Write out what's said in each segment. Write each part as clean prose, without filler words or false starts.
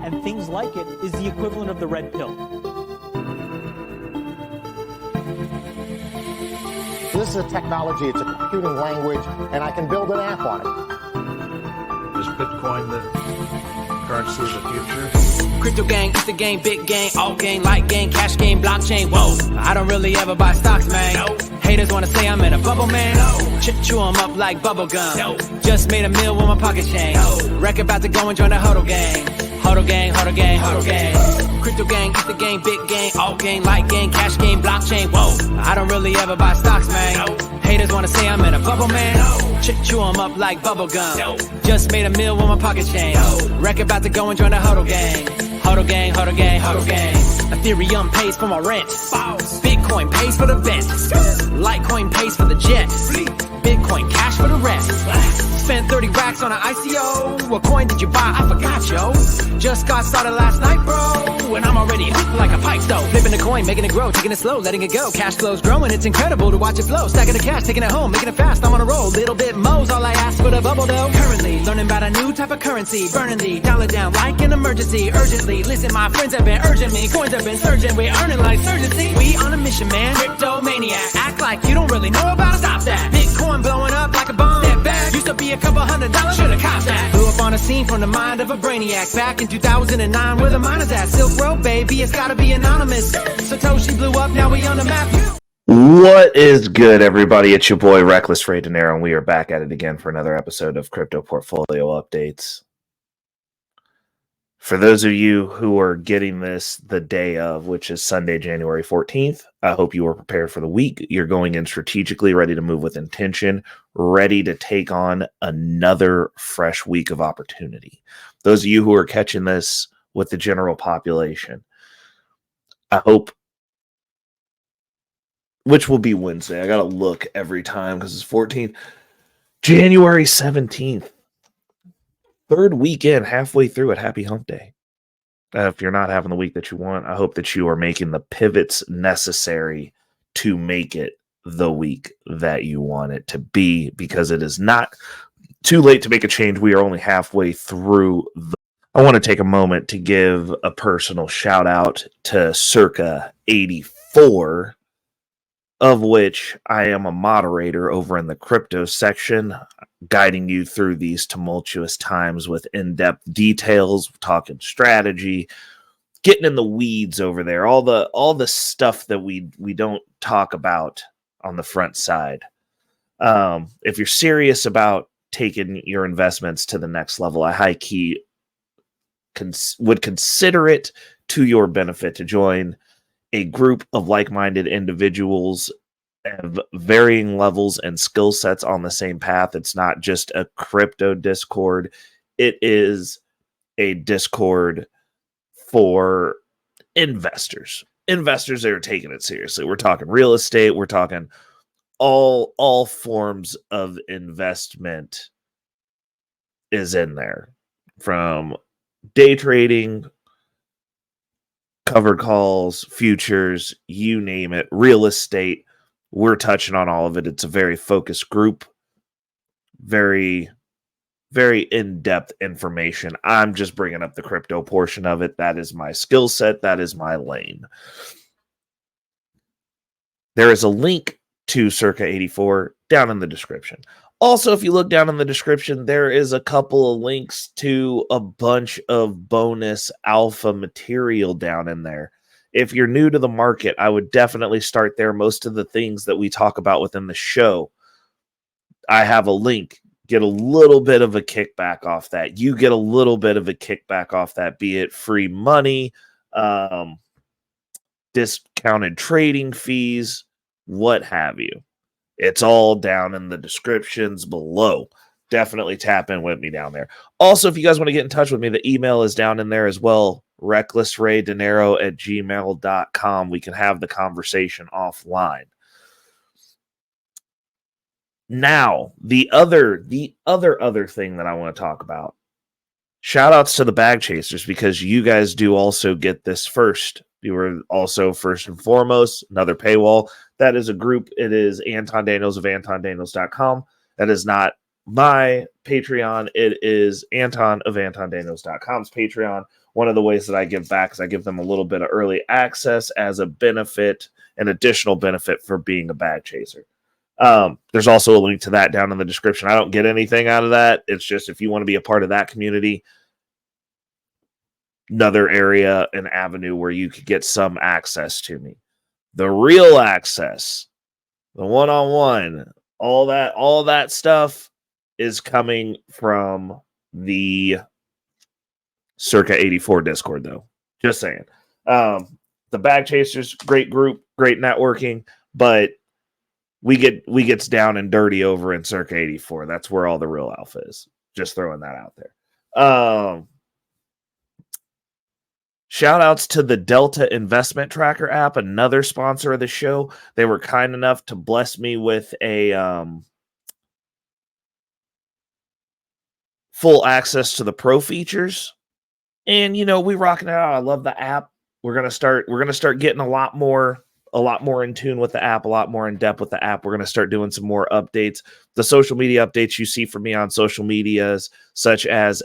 and things like it is the equivalent of the red pill. This is a technology, it's a computing language, and I can build an app on it. Is Bitcoin the currency of the future? Crypto gang, it's the game, big gang, alt gang, light gang, cash game, blockchain. Whoa, I don't really ever buy stocks, man. No. Haters wanna say I'm in a bubble, man. No. Chew them up like bubble gum. No. Just made a meal with my pocket change. No. Wreck about to go and join the hodl gang. Hodl gang, hodl gang, hodl gang. Crypto gang, it's the game, big gang, alt gang, light gang, cash game, blockchain. Whoa, I don't really ever buy stocks, man. No. Haters wanna say I'm in a bubble, man. No. Chew them up like bubble gum. No. Just made a meal with my pocket change. No. Wreck about to go and join the hodl gang. Hodl gang, hodl gang, hodl gang. Ethereum pays for my rent. Bitcoin pays for the vent. Litecoin pays for the jet. Bitcoin cash for the rest. Spent 30 racks on an ICO. What coin did you buy? I forgot, yo. Just got started last night, bro. And I'm already hooked like a pipe stove. Flipping the coin, making it grow, taking it slow, letting it go. Cash flow's growing, it's incredible to watch it flow. Stacking the cash, taking it home, making it fast. I'm on a roll. Little bit mo's all I ask for the bubble though. Currently learning about a new type of currency. Burning the dollar down like an emergency. Urgently, listen, my friends have been urging me. Coins have been surging, we're earning like urgency. We on a mission, man. Crypto maniac. Act like you don't really know about it. Stop that. Bitcoin blowing up like a bomb. Step back. Used to be a couple $100. Should've copped that. Blew up on a scene from the mind of a brainiac. Back in 2009, where the miners at? Silk Road, baby. It's gotta be anonymous. Satoshi blew up. Now we on the map. What is good, everybody? It's your boy Reckless Ray Dinero, and we are back at it again for another episode of Crypto Portfolio Updates. For those of you who are getting this the day of, which is Sunday, January 14th, I hope you are prepared for the week. You're going in strategically, ready to move with intention, ready to take on another fresh week of opportunity. Those of you who are catching this with the general population, I hope, which will be Wednesday. I got to look every time because it's 14th. January 17th. Third weekend, halfway through it. Happy hump day. If you're not having the week that you want, I hope that you are making the pivots necessary to make it the week that you want it to be, because it is not too late to make a change. We are only halfway through. I want to take a moment to give a personal shout out to Circa 84, of which I am a moderator over in the crypto section, guiding you through these tumultuous times with in-depth details, talking strategy, getting in the weeds over there, all the stuff that we don't talk about on the front side. If you're serious about taking your investments to the next level, I high key would consider it to your benefit to join a group of like-minded individuals of varying levels and skill sets on the same path. It's not just a crypto Discord. It is a Discord for investors that are taking it seriously. We're talking real estate. We're talking all forms of investment is in there, from day trading, covered calls, futures, you name it, real estate. We're touching on all of it. It's a very focused group, very, very in-depth information. I'm just bringing up the crypto portion of it. That is my skill set. That is my lane. There is a link to Circa 84 down in the description. Also, if you look down in the description, there is a couple of links to a bunch of bonus alpha material down in there. If you're new to the market, I would definitely start there. Most of the things that we talk about within the show, I have a link. Get a little bit of a kickback off that. You get a little bit of a kickback off that, be it free money, discounted trading fees, what have you. It's all down in the descriptions below. Definitely tap in with me down there. Also, if you guys want to get in touch with me, the email is down in there as well. recklessraydinero@gmail.com. We can have the conversation offline. Now, the other thing that I want to talk about. Shout outs to the bag chasers, because you guys do also get this first. You were also first and foremost, another paywall. That is a group. It is Anton Daniels of AntonDaniels.com. That is not my Patreon. It is Anton of AntonDaniels.com's Patreon, one of the ways that I give back is I give them a little bit of early access as a benefit, an additional benefit for being a bag chaser. There's also a link to that down in the description. I don't get anything out of that. It's just if you want to be a part of that community, another area, an avenue where you could get some access to me. The real access, the one-on-one, all that stuff is coming from the Circa 84 Discord, though. Just saying. The Bag Chasers, great group, great networking, but we gets down and dirty over in Circa 84. That's where all the real alpha is. Just throwing that out there. Shout outs to the Delta Investment Tracker app, another sponsor of the show. They were kind enough to bless me with a full access to the pro features. And we rocking it out. I love the app. We're gonna start getting a lot more in tune with the app, a lot more in depth with the app. We're gonna start doing some more updates. The social media updates you see from me on social medias, such as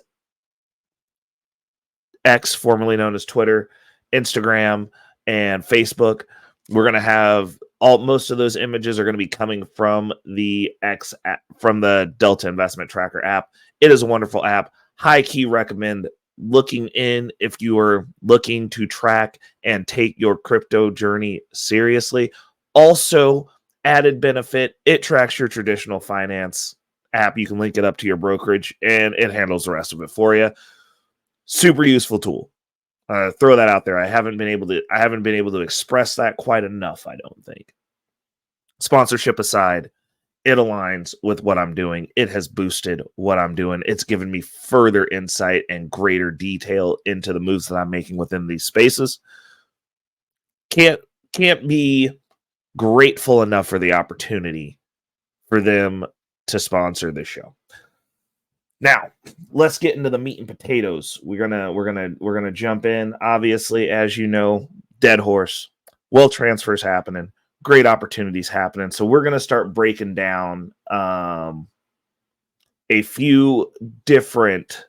X, formerly known as Twitter, Instagram, and Facebook. We're going to have most of those images are going to be coming from the X app, from the Delta Investment Tracker app. It is a wonderful app. High key recommend looking in if you are looking to track and take your crypto journey seriously. Also, added benefit, it tracks your traditional finance app. You can link it up to your brokerage and it handles the rest of it for you. Super useful tool. Throw that out there. I haven't been able to express that quite enough, I don't think. Sponsorship aside, it aligns with what I'm doing. It has boosted what I'm doing. It's given me further insight and greater detail into the moves that I'm making within these spaces. Can't be grateful enough for the opportunity for them to sponsor this show. Now, let's get into the meat and potatoes. We're gonna jump in. Obviously, as you know, dead horse, wealth transfers happening, great opportunities happening. So we're gonna start breaking down a few different.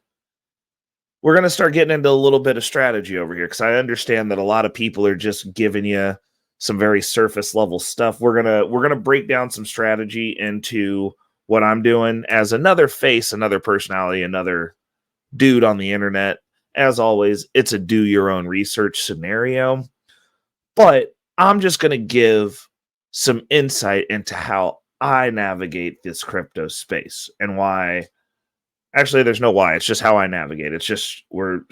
We're gonna start getting into a little bit of strategy over here because I understand that a lot of people are just giving you some very surface level stuff. We're gonna break down some strategy into what I'm doing as another face, another personality, another dude on the internet. As always, it's a do your own research scenario, but I'm just going to give some insight into how I navigate this crypto space and why. Actually, there's no why. It's just how I navigate. It's just we're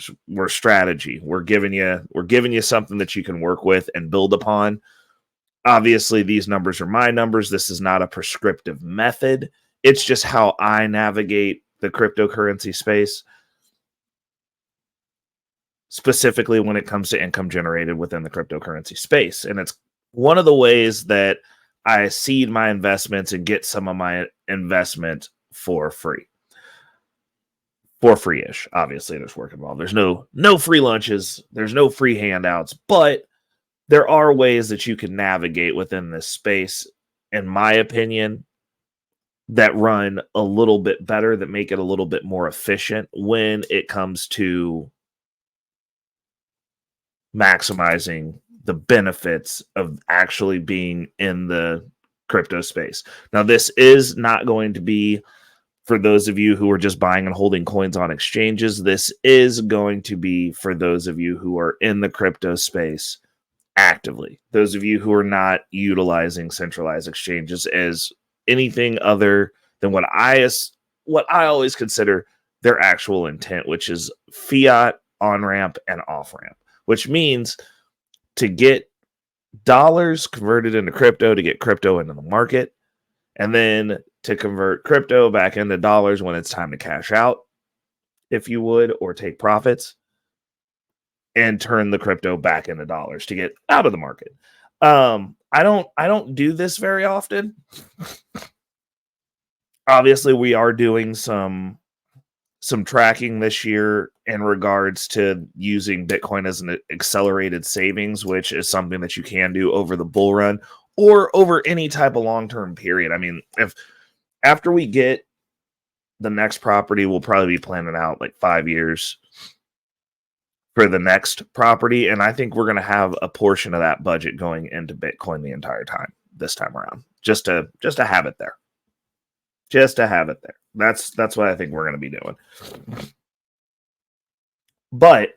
strategy. We're giving you something that you can work with and build upon. Obviously, these numbers are my numbers. This is not a prescriptive method. It's just how I navigate the cryptocurrency space, specifically when it comes to income generated within the cryptocurrency space. And it's one of the ways that I seed my investments and get some of my investment for free. For free-ish. Obviously, there's work involved. There's no free lunches. There's no free handouts. But there are ways that you can navigate within this space, in my opinion, that run a little bit better, that make it a little bit more efficient when it comes to maximizing the benefits of actually being in the crypto space. Now, this is not going to be for those of you who are just buying and holding coins on exchanges. This is going to be for those of you who are in the crypto space actively. Those of you who are not utilizing centralized exchanges as anything other than what I always consider their actual intent, which is fiat, on-ramp, and off-ramp, which means to get dollars converted into crypto, to get crypto into the market, and then to convert crypto back into dollars when it's time to cash out, if you would, or take profits, and turn the crypto back into dollars to get out of the market. I don't do this very often. Obviously, we are doing some tracking this year in regards to using Bitcoin as an accelerated savings, which is something that you can do over the bull run or over any type of long-term period. I mean, if after we get the next property, we'll probably be planning out like 5 years for the next property. And I think we're going to have a portion of that budget going into Bitcoin the entire time this time around, just to have it there. Just to have it there. That's what I think we're going to be doing. But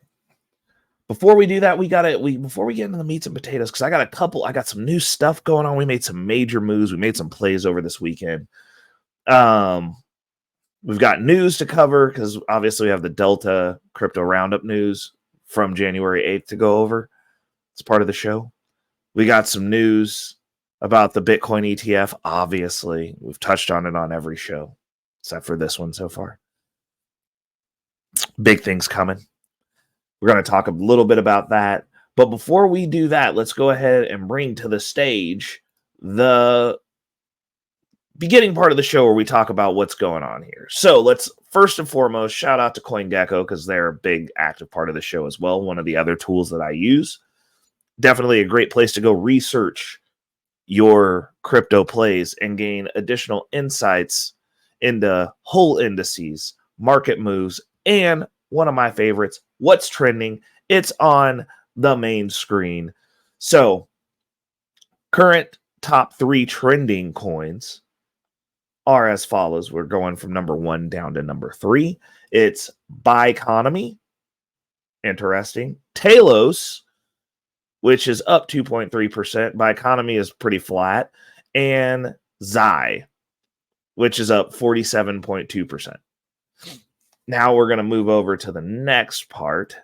before we do that, before we get into the meats and potatoes, because I got some new stuff going on. We made some major moves. We made some plays over this weekend. We've got news to cover because obviously we have the Delta crypto roundup news from January 8th to go over. It's part of the show. We got some news about the Bitcoin ETF. Obviously, we've touched on it on every show except for this one so far. Big things coming. We're going to talk a little bit about that. But before we do that, let's go ahead and bring to the stage the beginning part of the show where we talk about what's going on here. So let's first and foremost shout out to CoinGecko because they're a big active part of the show as well. One of the other tools that I use. Definitely a great place to go research your crypto plays and gain additional insights into whole indices, market moves, and one of my favorites, what's trending. It's on the main screen. So current top 3 trending coins are as follows. We're going from number 1 down to number 3. It's Bionomy. Interesting. Talos, which is up 2.3%. Bionomy is pretty flat. And Zai, which is up 47.2%. Now we're going to move over to the next part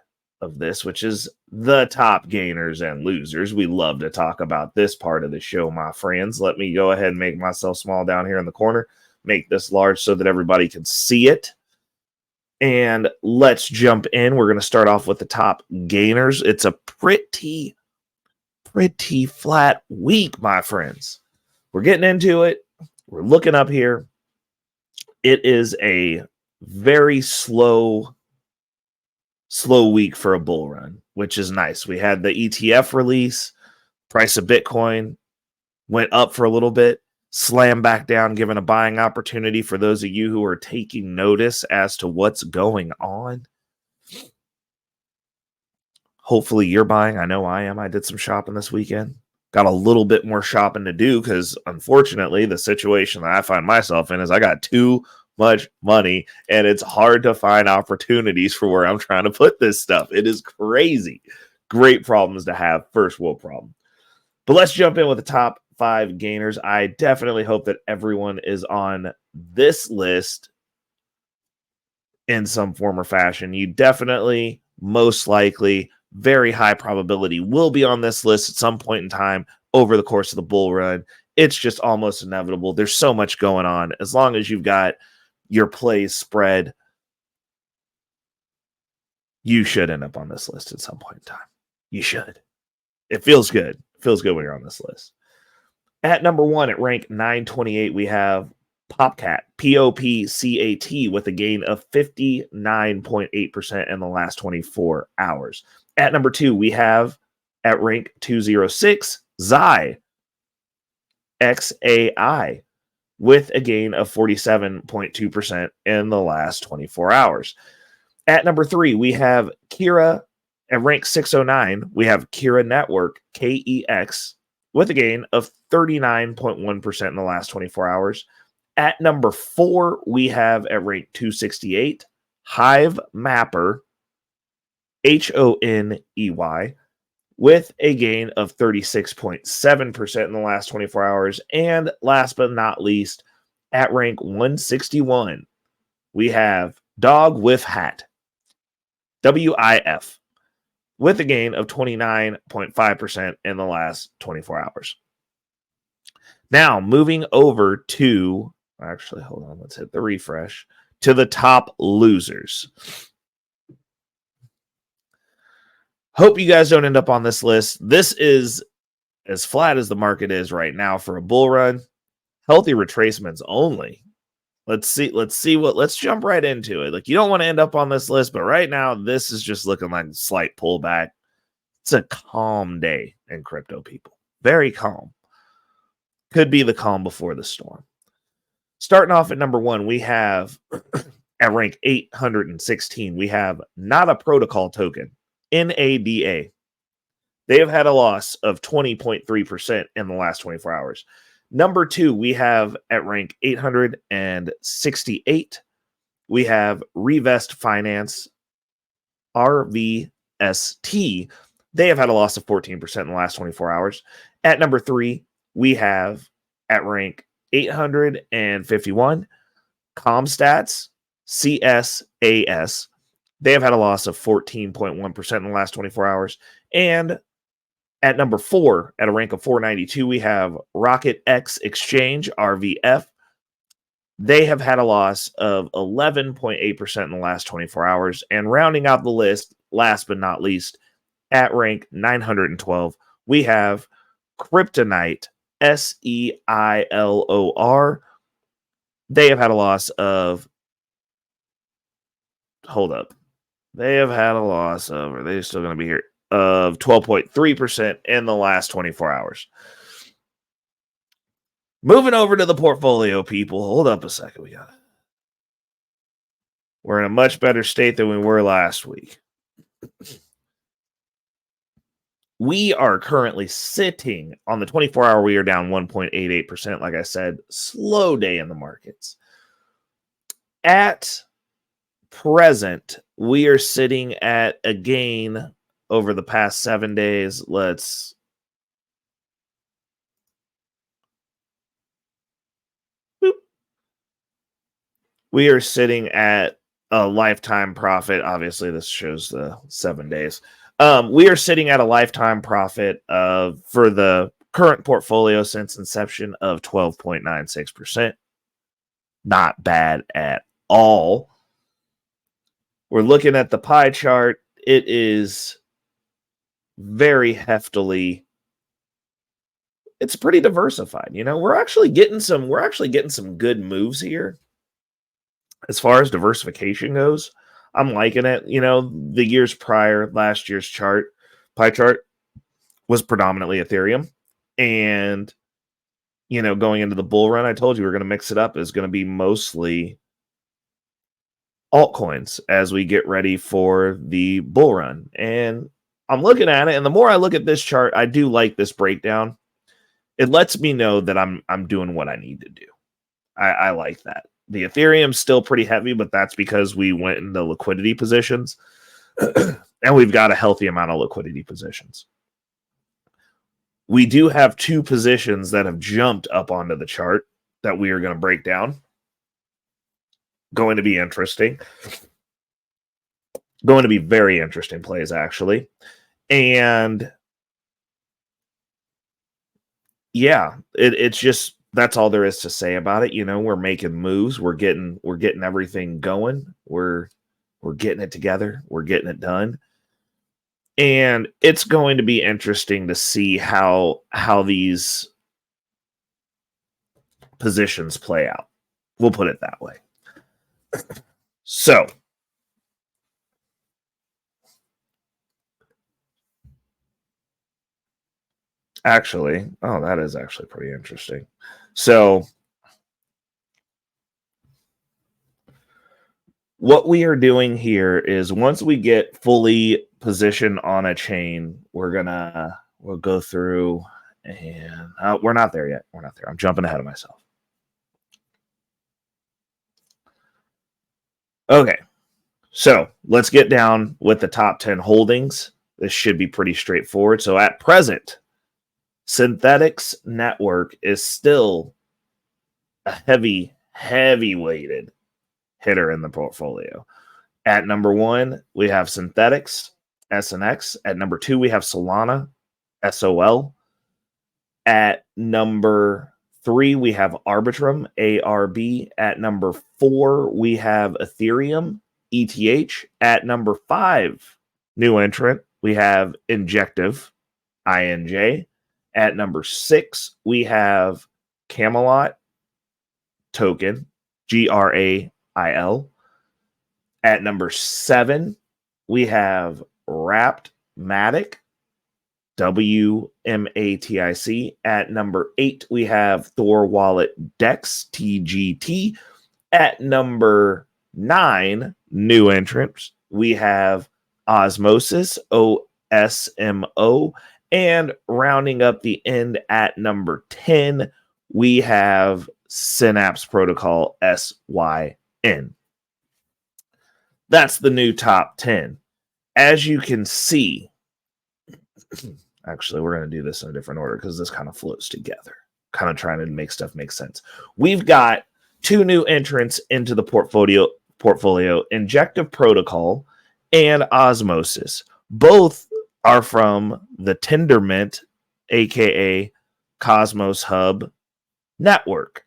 of this, which is the top gainers and losers. We love to talk about this part of the show, my friends. Let me go ahead and make myself small down here in the corner, make this large so that everybody can see it. And let's jump in. We're going to start off with the top gainers. It's a pretty flat week, my friends. We're getting into it. We're looking up here. It is a very slow week for a bull run, which is nice. We had the ETF release. Price of Bitcoin went up for a little bit, slammed back down, giving a buying opportunity for those of you who are taking notice as to what's going on. Hopefully you're buying. I know I am. I did some shopping this weekend. Got a little bit more shopping to do because unfortunately the situation that I find myself in is I got too much money and it's hard to find opportunities for where I'm trying to put this stuff. It is crazy. Great problems to have. First world problem. But let's jump in with the top 5 gainers. I definitely hope that everyone is on this list in some form or fashion. You definitely, most likely, very high probability will be on this list at some point in time over the course of the bull run. It's just almost inevitable. There's so much going on. As long as you've got your plays spread, you should end up on this list at some point in time. You should. It feels good. It feels good when you're on this list. At number 1, at rank 928, we have Popcat, Popcat, with a gain of 59.8% in the last 24 hours. At number 2, we have, at rank 206, Zai, XAI, with a gain of 47.2% in the last 24 hours. At number 3, we have Kira. At rank 609, we have Kira Network, KEX, with a gain of 39.1% in the last 24 hours. At number 4, we have at rank 268, Hive Mapper, HONEY, with a gain of 36.7% in the last 24 hours. And last but not least, at rank 161, we have Dog with Hat, WIF, with a gain of 29.5% in the last 24 hours. Now, moving over to, actually, hold on, let's hit the refresh, to the top losers. Hope you guys don't end up on this list. This is as flat as the market is right now for a bull run. Healthy retracements only. Let's jump right into it. Like, you don't want to end up on this list, but right now this is just looking like a slight pullback. It's a calm day in crypto, people. Very calm. Could be the calm before the storm. Starting off at number 1, we have at rank 816, we have Not a Protocol token. NADA. They have had a loss of 20.3% in the last 24 hours. Number 2, we have at rank 868, we have Revest Finance, RVST. They have had a loss of 14% in the last 24 hours. At number 3, we have at rank 851, Comstats, CSAS. They have had a loss of 14.1% in the last 24 hours. And at number 4, at a rank of 492, we have Rocket X Exchange, RVF. They have had a loss of 11.8% in the last 24 hours. And rounding out the list, last but not least, at rank 912, we have Kryptonite, SEILOR. They have had a loss of, they have had a loss of, are they still going to be here? Of 12.3% in the last 24 hours. Moving over to the portfolio, people. Hold up a second. We're in a much better state than we were last week. We are currently sitting on the 24-hour. We are down 1.88%. Like I said, slow day in the markets. At present, we are sitting at a gain over the past 7 days. We are sitting at a lifetime profit. Obviously, this shows the 7 days. We are sitting at a lifetime profit for the current portfolio since inception of 12.96%. Not bad at all. We're looking at the pie chart. It is very heftily. It's pretty diversified. We're actually getting some good moves here. As far as diversification goes, I'm liking it. The years prior, last year's pie chart was predominantly Ethereum. And, going into the bull run, I told you we're going to mix it up. It's going to be mostly altcoins as we get ready for the bull run. And I'm looking at it, and the more I look at this chart, I do like this breakdown. It lets me know that I'm doing what I need to do. I like that. The Ethereum's still pretty heavy, but that's because we went into liquidity positions, and we've got a healthy amount of liquidity positions. We do have 2 positions that have jumped up onto the chart that we are going to break down. Going to be interesting. Going to be very interesting plays, actually. And yeah, it's just, that's all there is to say about it. We're making moves. We're getting everything going. We're getting it together. We're getting it done. And it's going to be interesting to see how these positions play out. We'll put it that way. So, that is actually pretty interesting. So, what we are doing here is once we get fully positioned on a chain, we'll go through, and we're not there yet. We're not there. I'm jumping ahead of myself. Okay, so let's get down with the top 10 holdings. This should be pretty straightforward. So at present, Synthetics Network is still a heavy weighted hitter in the portfolio. At number 1, we have Synthetics, SNX. At number 2, we have Solana, SOL. At number 3, we have Arbitrum, ARB. At number 4, we have Ethereum, ETH. At number 5, new entrant, we have Injective, INJ. At number 6, we have Camelot token, GRAIL. At number 7, we have Wrapped Matic, WMATIC. At number 8, we have Thor Wallet Dex, TGT. At number 9, new entrants, we have Osmosis, OSMO, and rounding up the end at number 10, we have Synapse Protocol, SYN. That's the new top 10. As you can see, actually, we're going to do this in a different order because this kind of flows together, kind of trying to make stuff make sense. We've got two new entrants into the portfolio, Injective Protocol and Osmosis. Both are from the Tendermint, aka Cosmos Hub network.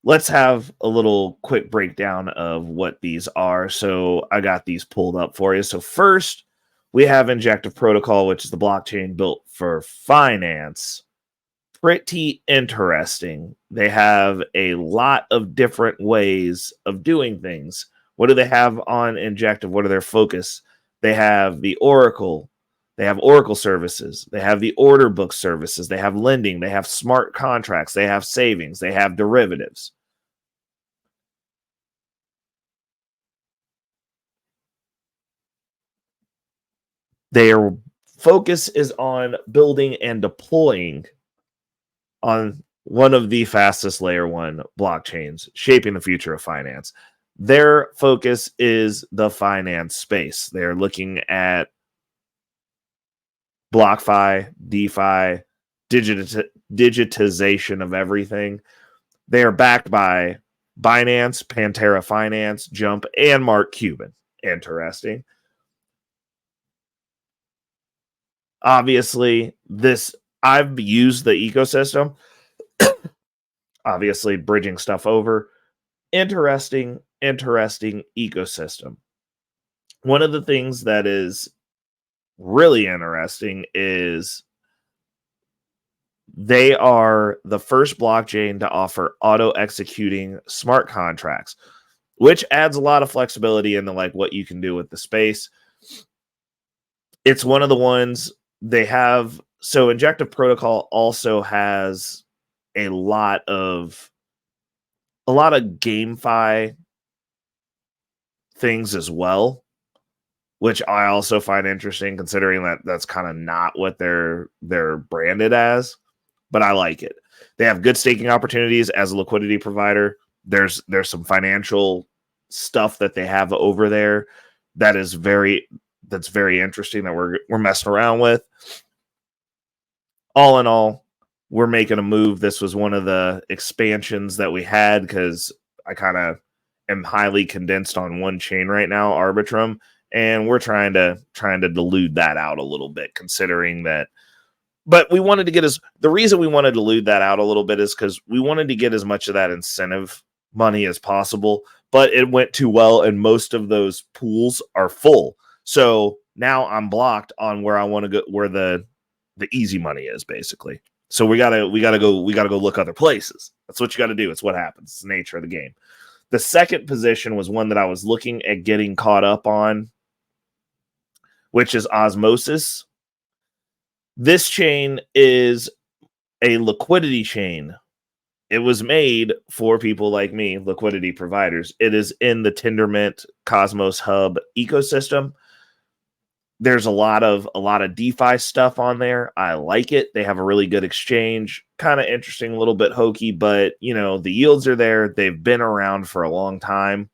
Let's have a little quick breakdown of what these are. So I got these pulled up for you. So first, we have Injective Protocol, which is the blockchain built for finance. Pretty interesting. They have a lot of different ways of doing things. What do they have on Injective? What are their focus? They have the Oracle. They have Oracle services. They have the order book services. They have lending. They have smart contracts. They have savings. They have derivatives. Their focus is on building and deploying on one of the fastest layer one blockchains, shaping the future of finance. Their focus is the finance space. They're looking at BlockFi, DeFi, digitization of everything. They are backed by Binance, Pantera Finance, Jump, and Mark Cuban. Interesting. Obviously, I've used the ecosystem. Obviously, bridging stuff over. Interesting ecosystem. One of the things that is really interesting is they are the first blockchain to offer auto-executing smart contracts, which adds a lot of flexibility into like what you can do with the space. It's one of the ones they have. So Injective Protocol also has a lot of GameFi things as well, which I also find interesting considering that that's kind of not what they're branded as, but I like it. They have good staking opportunities as a liquidity provider. There's some financial stuff that they have over there that's very interesting that we're messing around with. All in all, we're making a move. This was one of the expansions that we had because I kind of am highly condensed on one chain right now, Arbitrum, and we're trying to dilute that out a little bit, considering that. But we wanted to get the reason we wanted to dilute that out a little bit is because we wanted to get as much of that incentive money as possible, but it went too well, and most of those pools are full. So now I'm blocked on where I want to go, where the easy money is, basically. So we gotta go look other places. That's what you gotta do. It's what happens. It's the nature of the game. The second position was one that I was looking at getting caught up on, which is Osmosis. This chain is a liquidity chain. It was made for people like me, liquidity providers. It is in the Tendermint Cosmos Hub ecosystem. There's a lot of DeFi stuff on there. I like it. They have a really good exchange. Kind of interesting, a little bit hokey, but you know, the yields are there. They've been around for a long time.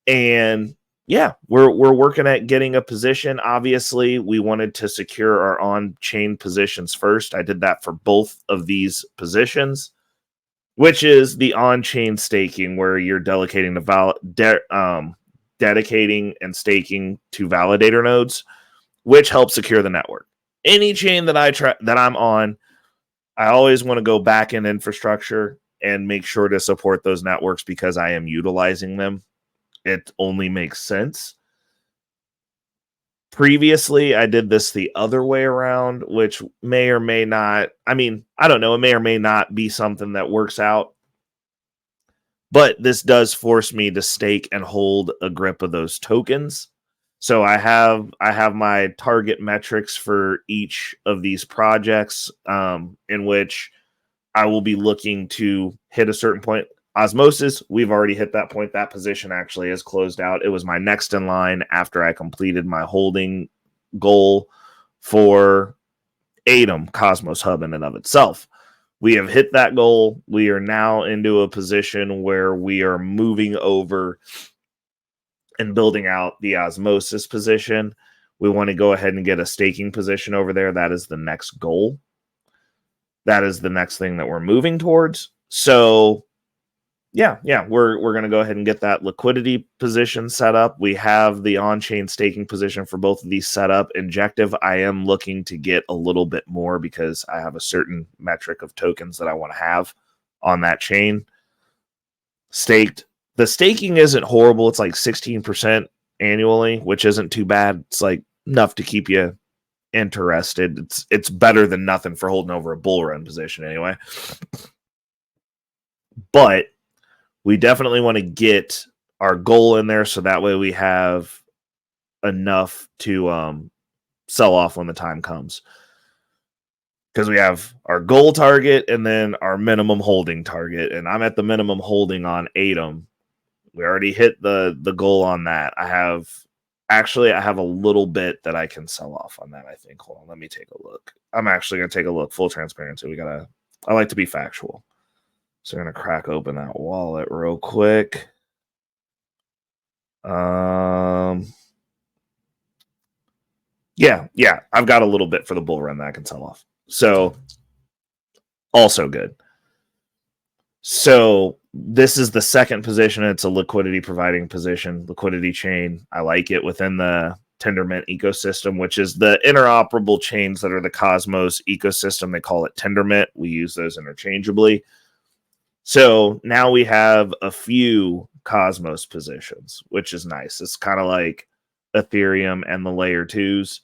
And yeah, we're working at getting a position. Obviously, we wanted to secure our on-chain positions first. I did that for both of these positions, which is the on-chain staking, where you're dedicating and staking to validator nodes, which helps secure the network. Any chain that I'm on, I always want to go back in infrastructure and make sure to support those networks because I am utilizing them. It only makes sense. Previously, I did this the other way around, which may or may not, I don't know, it may or may not be something that works out. But this does force me to stake and hold a grip of those tokens. So I have my target metrics for each of these projects, in which I will be looking to hit a certain point. Osmosis, we've already hit that point. That position actually is closed out. It was my next in line after I completed my holding goal for Atom, Cosmos Hub in and of itself. We have hit that goal. We are now into a position where we are moving over and building out the Osmosis position. We want to go ahead and get a staking position over there. That is the next goal. That is the next thing that we're moving towards. So yeah, we're going to go ahead and get that liquidity position set up. We have the on-chain staking position for both of these set up. Injective, I am looking to get a little bit more because I have a certain metric of tokens that I want to have on that chain. Staked. The staking isn't horrible. It's like 16% annually, which isn't too bad. It's like enough to keep you interested. It's better than nothing for holding over a bull run position anyway. But we definitely want to get our goal in there so that way we have enough to sell off when the time comes. Because we have our goal target and then our minimum holding target. And I'm at the minimum holding on Atom. We already hit the goal on that. I have a little bit that I can sell off on that, I think. Hold on, let me take a look. I'm actually going to take a look. Full transparency. I like to be factual. So we're going to crack open that wallet real quick. Yeah, I've got a little bit for the bull run that I can sell off. So also good. So this is the second position. It's a liquidity providing position, liquidity chain. I like it within the Tendermint ecosystem, which is the interoperable chains that are the Cosmos ecosystem. They call it Tendermint. We use those interchangeably. So now we have a few Cosmos positions, which is nice. It's kind of like Ethereum and the layer 2s,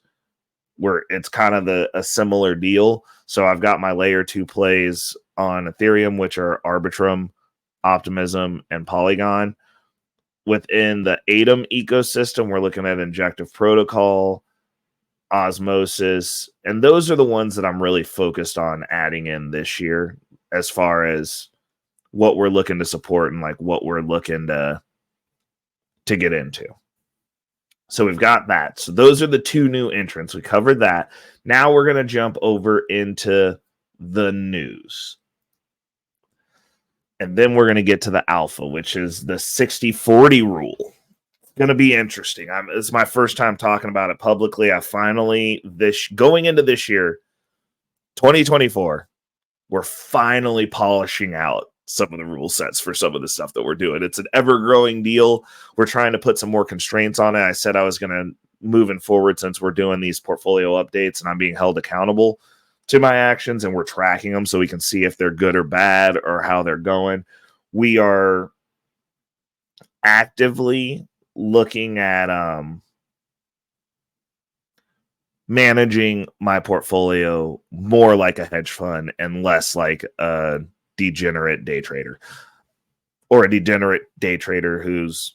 where it's kind of a similar deal. So I've got my layer 2 plays on Ethereum, which are Arbitrum, Optimism, and Polygon. Within the Atom ecosystem, we're looking at Injective Protocol, Osmosis, and those are the ones that I'm really focused on adding in this year as far as what we're looking to support and like what we're looking to get into. So we've got that. So those are the two new entrants. We covered that. Now we're going to jump over into the news. And then we're going to get to the alpha, which is the 60-40 rule. It's going to be interesting. It's my first time talking about it publicly. Going into this year, 2024, we're finally polishing out some of the rule sets for some of the stuff that we're doing. It's an ever-growing deal. We're trying to put some more constraints on it. I said I was going to moving forward, since we're doing these portfolio updates and I'm being held accountable to my actions and we're tracking them so we can see if they're good or bad or how they're going. We are actively looking at managing my portfolio more like a hedge fund and less like a degenerate day trader, or a degenerate day trader who's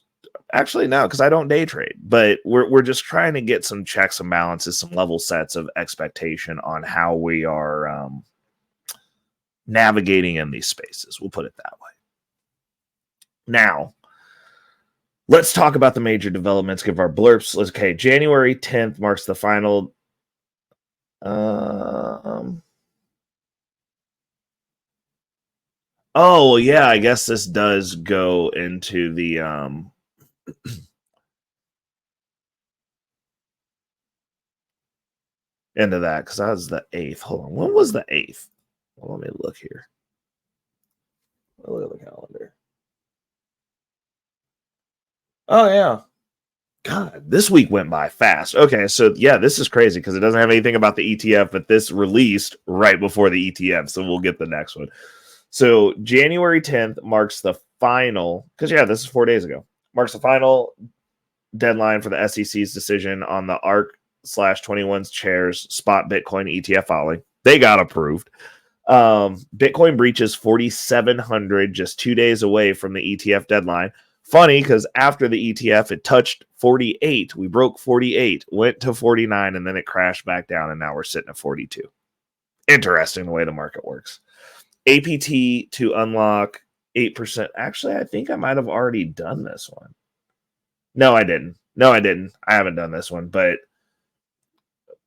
actually no, because I don't day trade, but we're just trying to get some checks and balances, some level sets of expectation on how we are navigating in these spaces. We'll put it that way. Now, let's talk about the major developments, give our blurps. Okay, January 10th marks the final oh, yeah, I guess this does go into the into that, because that was the 8th. Hold on. When was the 8th? Well, let me look here. Look at the calendar. Oh, yeah. God, this week went by fast. Okay, so yeah, this is crazy because it doesn't have anything about the ETF, but this released right before the ETF, so we'll get the next one. So January 10th marks the final, because yeah, this is 4 days ago, marks the final deadline for the SEC's decision on the ARC/21's chairs spot Bitcoin ETF filing. They got approved. Bitcoin breaches 4,700 just 2 days away from the ETF deadline. Funny, because after the ETF, it touched 48. We broke 48, went to 49, and then it crashed back down, and now we're sitting at 42. Interesting the way the market works. APT to unlock 8%. Actually, I think I might have already done this one. No, I didn't. I haven't done this one, but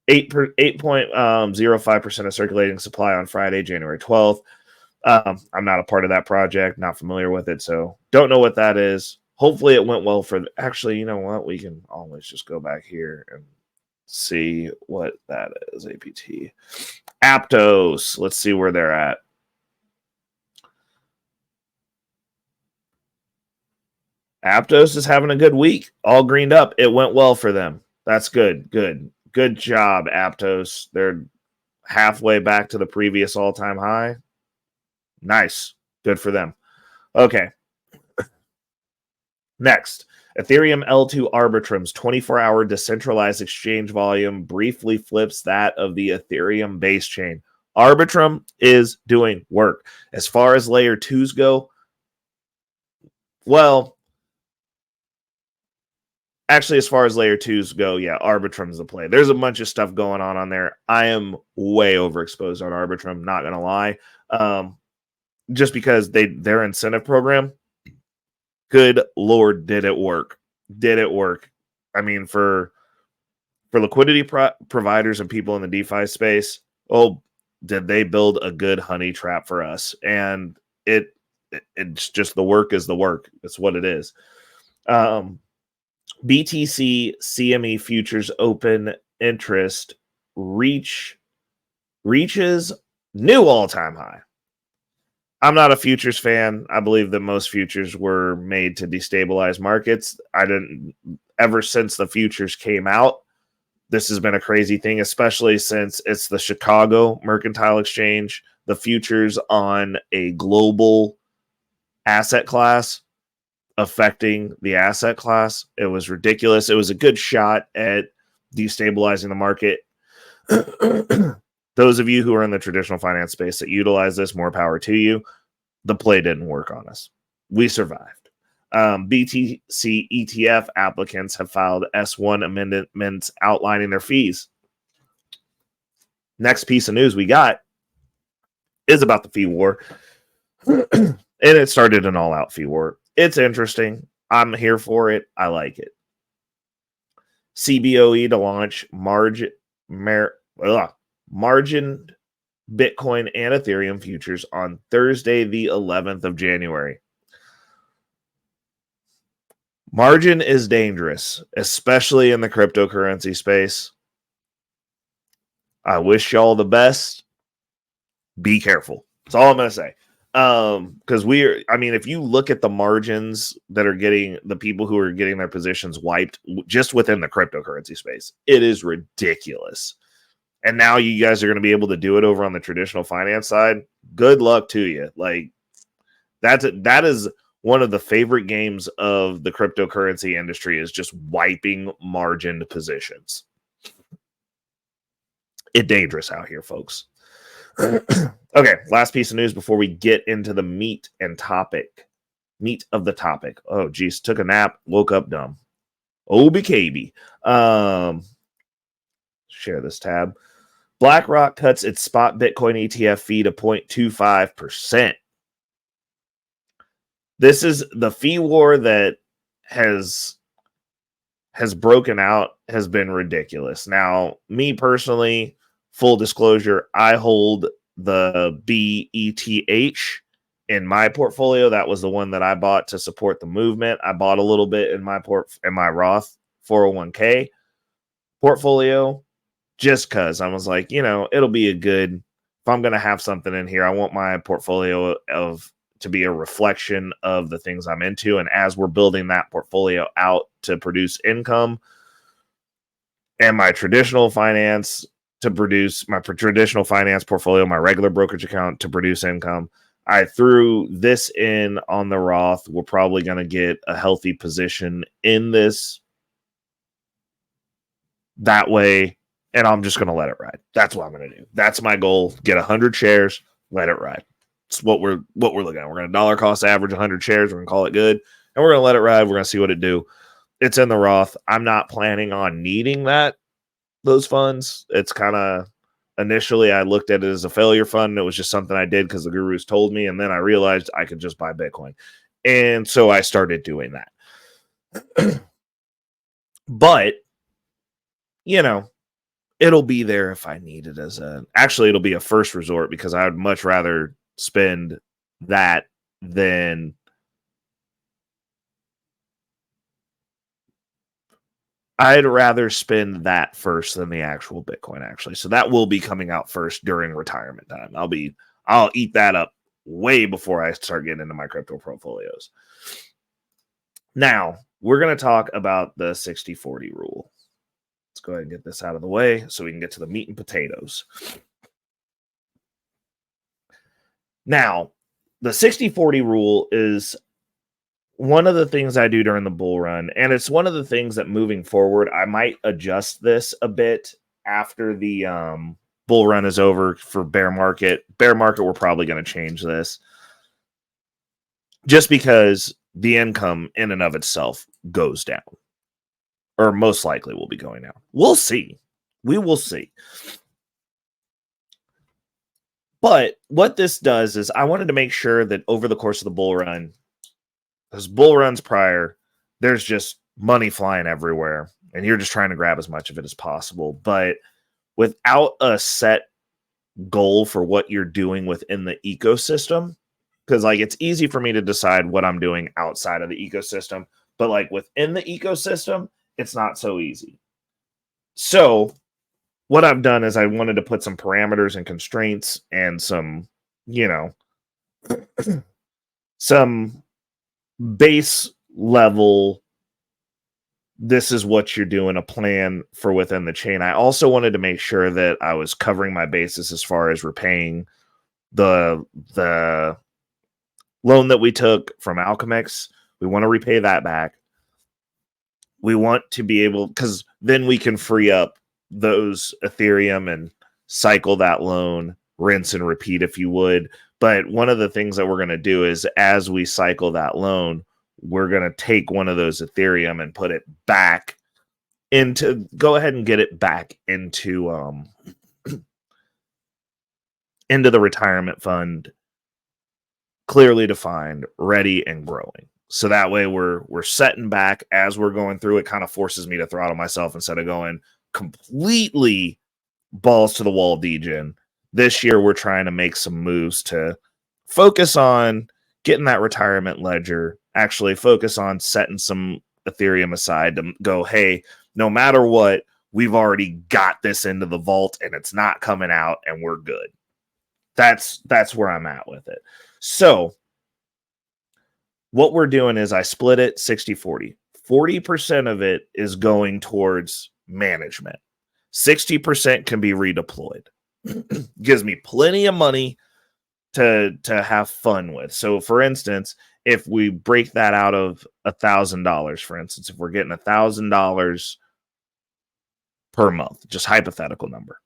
8.05% of circulating supply on Friday, January 12th. I'm not a part of that project, not familiar with it, so don't know what that is. Hopefully it went well for actually, you know what? We can always just go back here and see what that is. APT. Aptos. Let's see where they're at. Aptos is having a good week. All greened up. It went well for them. That's good. Good job, Aptos. They're halfway back to the previous all-time high. Nice. Good for them. Okay. Next, Ethereum L2 Arbitrum's 24-hour decentralized exchange volume briefly flips that of the Ethereum base chain. Arbitrum is doing work. As far as layer 2s go, well, actually, as far as layer 2s go, yeah, Arbitrum's the play. There's a bunch of stuff going on there. I am way overexposed on Arbitrum, not going to lie. Just because their incentive program, good Lord, did it work. I mean, for liquidity providers and people in the DeFi space, did they build a good honey trap for us? And it's just the work is the work. It's what it is. BTC CME futures open interest reaches new all-time high. I'm not a futures fan. I believe that most futures were made to destabilize markets. Ever since the futures came out, this has been a crazy thing, especially since it's the Chicago Mercantile Exchange, the futures on a global asset class affecting the asset class. It was ridiculous. It was a good shot at destabilizing the market. Those of you who are in the traditional finance space that utilize this, more power to you. The play didn't work on us. We survived. BTC ETF applicants have filed S1 amendments outlining their fees. Next piece of news we got is about the fee war. And it started an all-out fee war. It's interesting. I'm here for it. I like it. CBOE to launch margined Bitcoin and Ethereum futures on Thursday, the 11th of January. Margin is dangerous, especially in the cryptocurrency space. I wish y'all the best. Be careful. That's all I'm going to say. Because if you look at the margins that are getting the people who are getting their positions wiped just within the cryptocurrency space, it is ridiculous. And now you guys are going to be able to do it over on the traditional finance side. Good luck to you. Like that is one of the favorite games of the cryptocurrency industry, is just wiping margined positions. It's dangerous out here, folks. Okay, last piece of news before we get into the meat of the topic. Oh, geez, took a nap, woke up dumb. OBKB. Share this tab. BlackRock cuts its spot Bitcoin ETF fee to 0.25%. This is the fee war that has broken out, has been ridiculous. Now, me personally, full disclosure, I hold the BETH in my portfolio. That was the one that I bought to support the movement. I bought a little bit in my Roth 401k portfolio just because I was like, it'll be a good, if I'm going to have something in here, I want my portfolio to be a reflection of the things I'm into. And as we're building that portfolio out to produce income, and my traditional finance to produce my traditional finance portfolio, my regular brokerage account to produce income, I threw this in on the Roth. We're probably going to get a healthy position in this that way, and I'm just going to let it ride. That's what I'm going to do. That's my goal. Get 100 shares, let it ride. It's what we're looking at. We're going to dollar cost average 100 shares. We're going to call it good, and we're going to let it ride. We're going to see what it do. It's in the Roth. I'm not planning on needing those funds. It's kind of initially I looked at it as a failure fund. It was just something I did because the gurus told me. And then I realized I could just buy Bitcoin. And so I started doing that. But, it'll be there if I need it actually, it'll be a first resort because I would much rather spend that than I'd rather spend that first than the actual Bitcoin, actually. So that will be coming out first during retirement time. I'll eat that up way before I start getting into my crypto portfolios. Now, we're going to talk about the 60-40 rule. Let's go ahead and get this out of the way so we can get to the meat and potatoes. Now, the 60-40 rule is one of the things I do during the bull run, and it's one of the things that moving forward, I might adjust this a bit after the bull run is over for bear market. Bear market, we're probably going to change this just because the income in and of itself goes down, or most likely will be going down. We'll see. We will see. But what this does is I wanted to make sure that over the course of the bull run, because bull runs prior, there's just money flying everywhere, and you're just trying to grab as much of it as possible. But without a set goal for what you're doing within the ecosystem, because it's easy for me to decide what I'm doing outside of the ecosystem, but within the ecosystem, it's not so easy. So what I've done is I wanted to put some parameters and constraints and some, some base level, this is what you're doing, a plan for within the chain. I also wanted to make sure that I was covering my bases as far as repaying the loan that we took from Alchemix. We want to repay that back. We want to be able, because then we can free up those Ethereum and cycle that loan, rinse and repeat, if you would. But one of the things that we're going to do is as we cycle that loan, we're going to take one of those Ethereum and put it back into, go ahead and get it back into the retirement fund, clearly defined, ready and growing. So that way we're setting back as we're going through. It kind of forces me to throttle myself instead of going completely balls to the wall degen. This year, we're trying to make some moves to focus on getting that retirement ledger, actually focus on setting some Ethereum aside to go, hey, no matter what, we've already got this into the vault and it's not coming out and we're good. That's where I'm at with it. So what we're doing is I split it 60-40. 40% of it is going towards management. 60% can be redeployed. Gives me plenty of money to have fun with. So for instance, if we break that out of $1,000, for instance, if we're getting $1,000 per month, just hypothetical number,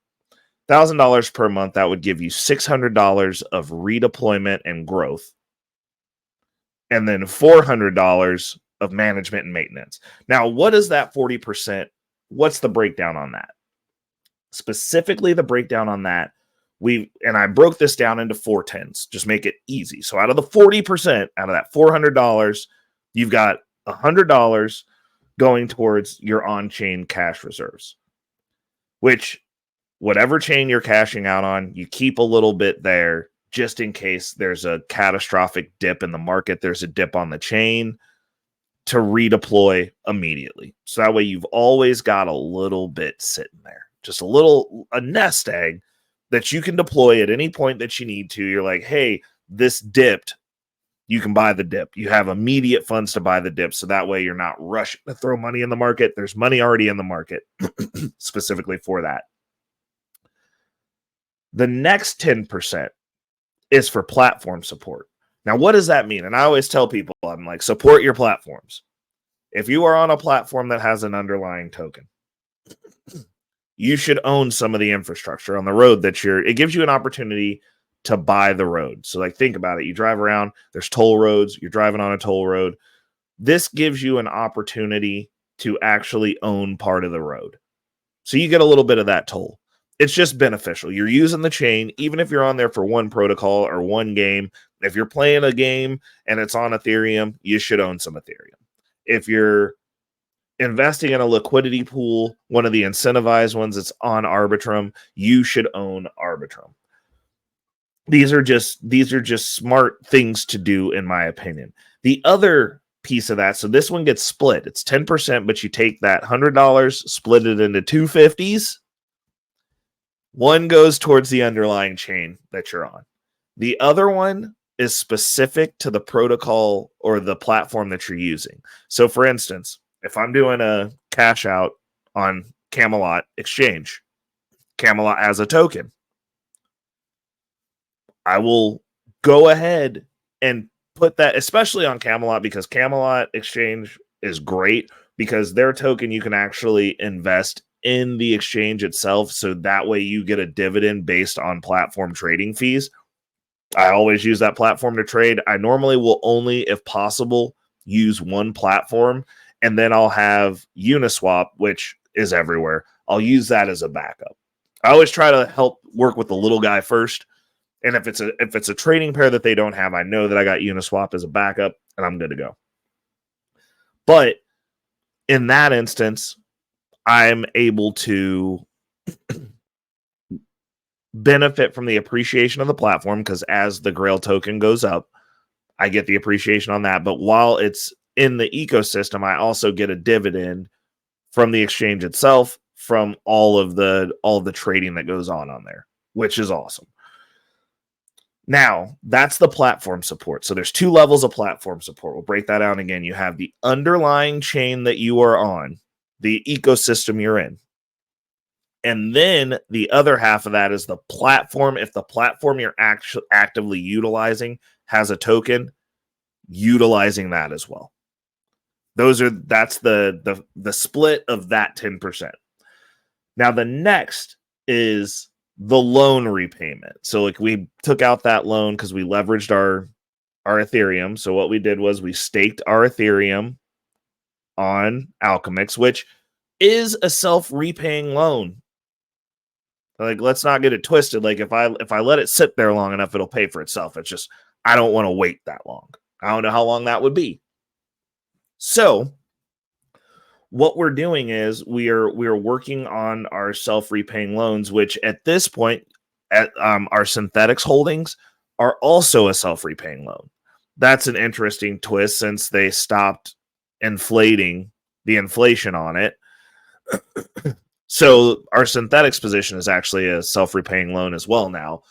$1,000 per month, that would give you $600 of redeployment and growth, and then $400 of management and maintenance. Now, what is that 40%? What's the breakdown on that? Specifically, the breakdown on that, I broke this down into 4/10s, just make it easy. So out of the 40%, out of that $400, you've got $100 going towards your on-chain cash reserves, which whatever chain you're cashing out on, you keep a little bit there just in case there's a catastrophic dip in the market, there's a dip on the chain, to redeploy immediately. So that way you've always got a little bit sitting there. Just a nest egg that you can deploy at any point that you need to. You're like, hey, this dipped. You can buy the dip. You have immediate funds to buy the dip. So that way you're not rushing to throw money in the market. There's money already in the market specifically for that. The next 10% is for platform support. Now, what does that mean? And I always tell people, I'm like, support your platforms. If you are on a platform that has an underlying token, you should own some of the infrastructure on the road it gives you an opportunity to buy the road. So think about it. You drive around, there's toll roads, you're driving on a toll road. This gives you an opportunity to actually own part of the road. So you get a little bit of that toll. it's just beneficial. You're using the chain, even if you're on there for one protocol or one game. If you're playing a game and it's on Ethereum, you should own some Ethereum. If you're investing in a liquidity pool, one of the incentivized ones that's on Arbitrum, you should own Arbitrum. These are just smart things to do, in my opinion. The other piece of that, so this one gets split. It's 10%, but you take that $100, split it into 250s. One goes towards the underlying chain that you're on. The other one is specific to the protocol or the platform that you're using. So for instance, if I'm doing a cash out on Camelot Exchange, Camelot as a token, I will go ahead and put that, especially on Camelot, because Camelot Exchange is great because their token you can actually invest in the exchange itself. So that way you get a dividend based on platform trading fees. I always use that platform to trade. I normally will only, if possible, use one platform, and then I'll have Uniswap, which is everywhere. I'll use that as a backup. I always try to help work with the little guy first. And if it's a trading pair that they don't have, I know that I got Uniswap as a backup and I'm good to go. But in that instance, I'm able to benefit from the appreciation of the platform because as the Grail token goes up, I get the appreciation on that. But while it's in the ecosystem, I also get a dividend from the exchange itself, from all of the trading that goes on there, which is awesome. Now, that's the platform support. So there's two levels of platform support. We'll break that down again. You have the underlying chain that you are on, the ecosystem you're in. And then the other half of that is the platform. If the platform you're actively utilizing has a token, utilizing that as well. That's the split of that 10%. Now the next is the loan repayment. So like we took out that loan because we leveraged our Ethereum. So what we did was we staked our Ethereum on Alchemix, which is a self-repaying loan. Like, let's not get it twisted. Like if I let it sit there long enough, it'll pay for itself. It's just I don't want to wait that long. I don't know how long that would be. So what we're doing is we are working on our self-repaying loans, which at this point, at our synthetics holdings are also a self-repaying loan. That's an interesting twist since they stopped inflating the inflation on it. So our synthetics position is actually a self-repaying loan as well now.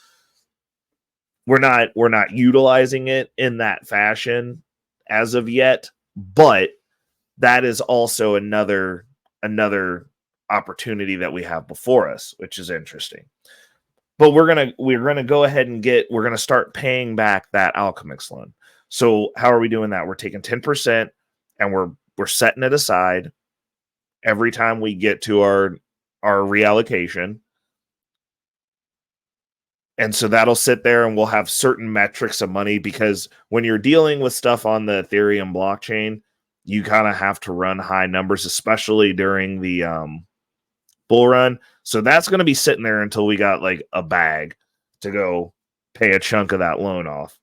We're not utilizing it in that fashion as of yet, but that is also another opportunity that we have before us, which is interesting. But we're gonna go ahead and we're gonna start paying back that Alchemix loan. So how are we doing that? We're taking 10% and we're setting it aside every time we get to our reallocation. And so that'll sit there and we'll have certain metrics of money because when you're dealing with stuff on the Ethereum blockchain, you kind of have to run high numbers, especially during the bull run. So that's going to be sitting there until we got like a bag to go pay a chunk of that loan off.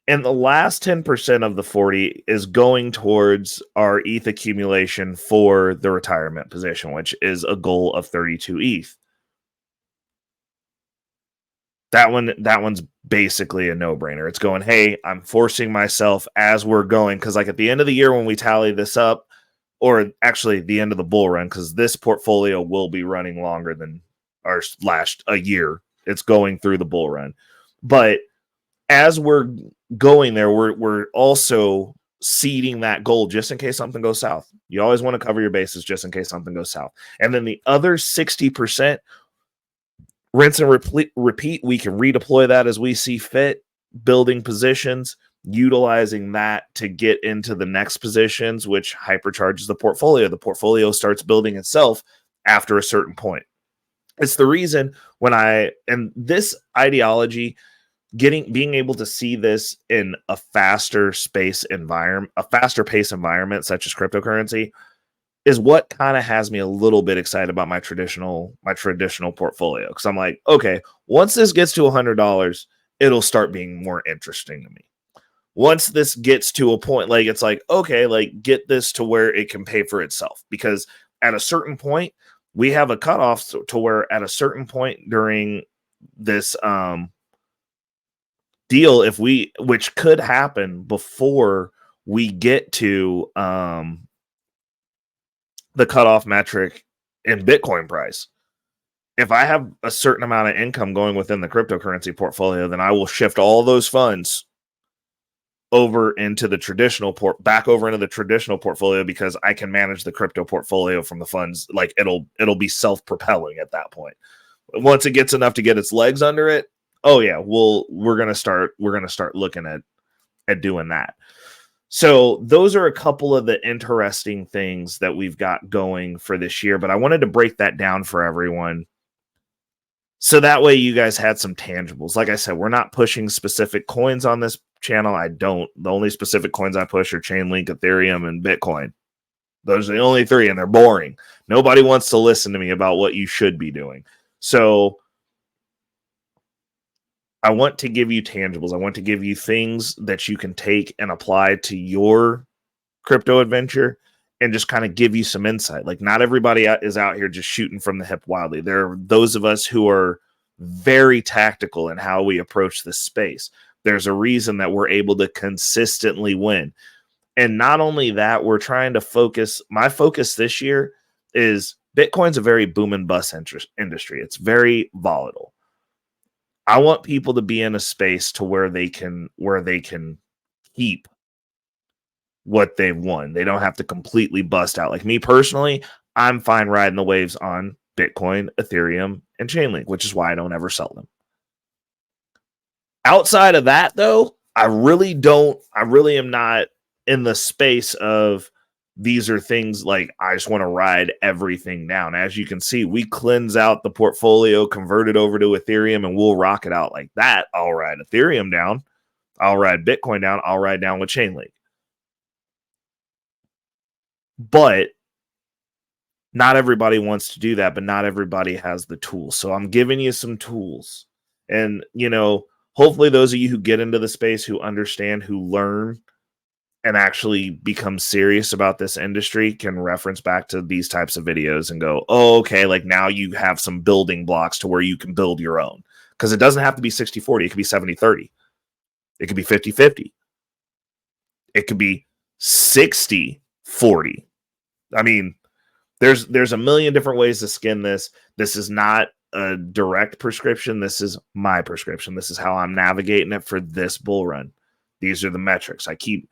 And the last 10% of the 40 is going towards our ETH accumulation for the retirement position, which is a goal of 32 ETH. That one's basically a no-brainer. It's going, hey, I'm forcing myself as we're going, because like at the end of the year when we tally this up, or actually the end of the bull run, because this portfolio will be running longer than our last a year. It's going through the bull run. But as we're going there, we're also seeding that goal just in case something goes south. You always want to cover your bases just in case something goes south. And then the other 60%, rinse and repeat. We can redeploy that as we see fit, building positions, utilizing that to get into the next positions, which hypercharges the portfolio. The portfolio starts building itself after a certain point. It's the reason and this ideology, being able to see this in a faster pace environment, such as cryptocurrency, is what kind of has me a little bit excited about my traditional portfolio. Because I'm like, okay, once this gets to $100, it'll start being more interesting to me. Once this gets to a point, like it's like, okay, like get this to where it can pay for itself. Because at a certain point, we have a cutoff to where at a certain point during this deal, which could happen before we get to the cutoff metric in Bitcoin price. If I have a certain amount of income going within the cryptocurrency portfolio, then I will shift all those funds over into the traditional portfolio, because I can manage the crypto portfolio from the funds. Like it'll be self-propelling at that point. Once it gets enough to get its legs under it, oh yeah, we're gonna start looking at doing that. So those are a couple of the interesting things that we've got going for this year, but I wanted to break that down for everyone, so that way you guys had some tangibles. Like I said, we're not pushing specific coins on this channel. The only specific coins I push are Chainlink, Ethereum, and Bitcoin. Those are the only three, and they're boring. Nobody wants to listen to me about what you should be doing. So I want to give you tangibles. I want to give you things that you can take and apply to your crypto adventure and just kind of give you some insight. Like, not everybody is out here just shooting from the hip wildly. There are those of us who are very tactical in how we approach this space. There's a reason that we're able to consistently win. And not only that, we're trying to focus. My focus this year is Bitcoin's a very boom and bust industry. It's very volatile. I want people to be in a space to where they can keep what they've won. They don't have to completely bust out. Like me personally, I'm fine riding the waves on Bitcoin, Ethereum, and Chainlink, which is why I don't ever sell them. Outside of that, though, I really am not in the space of these are things like I just want to ride everything down. As you can see, we cleanse out the portfolio, convert it over to Ethereum, and we'll rock it out like that. I'll ride Ethereum down. I'll ride Bitcoin down. I'll ride down with Chainlink. But not everybody wants to do that, but not everybody has the tools. So I'm giving you some tools. And, hopefully those of you who get into the space, who understand, who learn, and actually become serious about this industry can reference back to these types of videos and go, oh, okay, like now you have some building blocks to where you can build your own. Because it doesn't have to be 60-40. It could be 70-30. It could be 50-50. It could be 60-40. I mean, there's a million different ways to skin this. This is not a direct prescription. This is my prescription. This is how I'm navigating it for this bull run. These are the metrics. I keep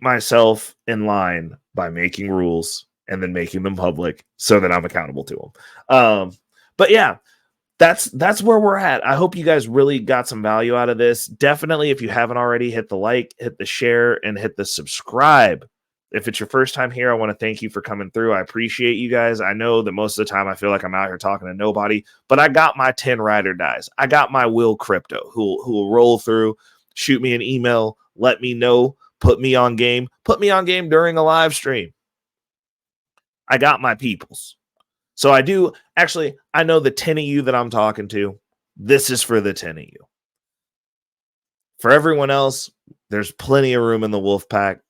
myself in line by making rules and then making them public so that I'm accountable to them. But yeah, that's where we're at. I hope you guys really got some value out of this. Definitely, if you haven't already, hit the like, hit the share, and hit the subscribe. If it's your first time here, I want to thank you for coming through. I appreciate you guys. I know that most of the time I feel like I'm out here talking to nobody, but I got my 10 ride or dies. I got my Will Crypto who will roll through, shoot me an email, let me know, put me on game during a live stream. I got my peoples. So I do, actually, I know the 10 of you that I'm talking to, this is for the 10 of you. For everyone else, there's plenty of room in the wolf pack.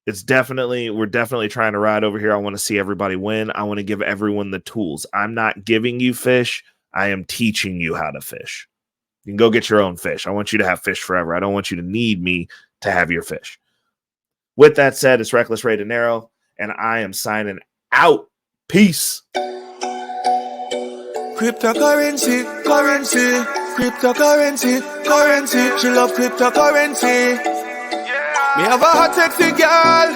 We're definitely trying to ride over here. I want to see everybody win. I want to give everyone the tools. I'm not giving you fish. I am teaching you how to fish. You can go get your own fish. I want you to have fish forever. I don't want you to need me to have your fish. With that said, it's Reckless Ray Dinero, and I am signing out. Peace. Cryptocurrency, currency. She love cryptocurrency. Me have a hot sexy girl.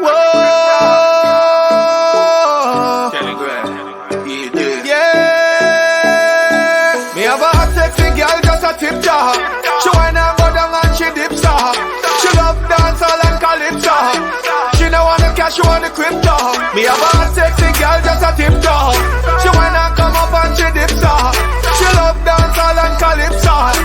Whoa. Yeah. Me have a hot sexy girl, just a tip jar. She whine and go down and she dips her. She love dancehall and calypso. She no want the cash, she want the crypto. Me have a hot sexy girl, just a tip jar. She whine and come up and she dips her. She love dancehall and calypso.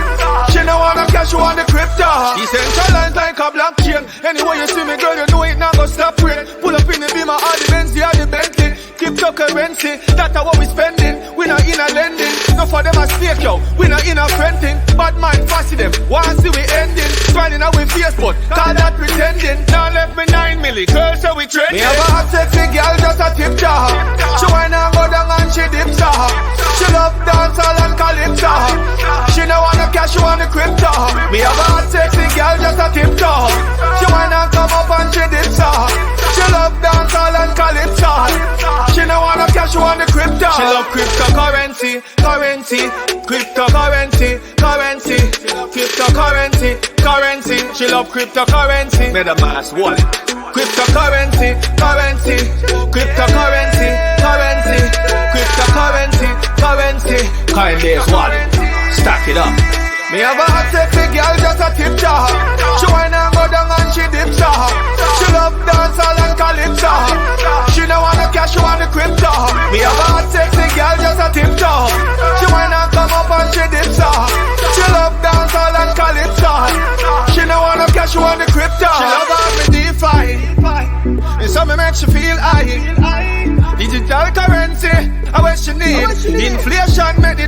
She no want the cash, she want the crypto. crypto. Decentralized like a blockchain. Anyway you see me, girl, you know it not gonna stop rain. Pull up in the Beamer, all the Benzie, all the Bentley. Cryptocurrency, that's what we spending. We not in a lending. No for them a stake, yo. We not in a renting. Bad mind fussy them. Once see we ending. Trying out with face, but call that pretending. Now left me 9 milli. Girl, so we trending. Me have a hot sexy girl, just a tip jar. She wanna go down and she dips her. She love dancehall and calypso. She no wanna cash, she wanna crypto. Me have a hot sexy girl, just a tip jar. She wanna come up and she dips her. She love dancehall and calypso. She no wanna cash, she wanna crypto. She love cryptocurrency, currency, cryptocurrency, currency, cryptocurrency, currency. She love cryptocurrency. Made a mass wallet. Cryptocurrency, currency, cryptocurrency, currency, cryptocurrency, currency. Coinbase wallet. Stack it up. Me have a hot sexy girl, just a tip jar. She wanna go down and she dips her. She love dancehall and calypso. She no wanna cash, she wanna crypto. Me have a hot sexy girl, just a tip jar. She wanna come up and she dips her. She love dancehall and calypso. She no wanna cash, she wanna crypto. She love how me DeFi. It's how me make she feel high. Digital currency, I what she need. Inflation make the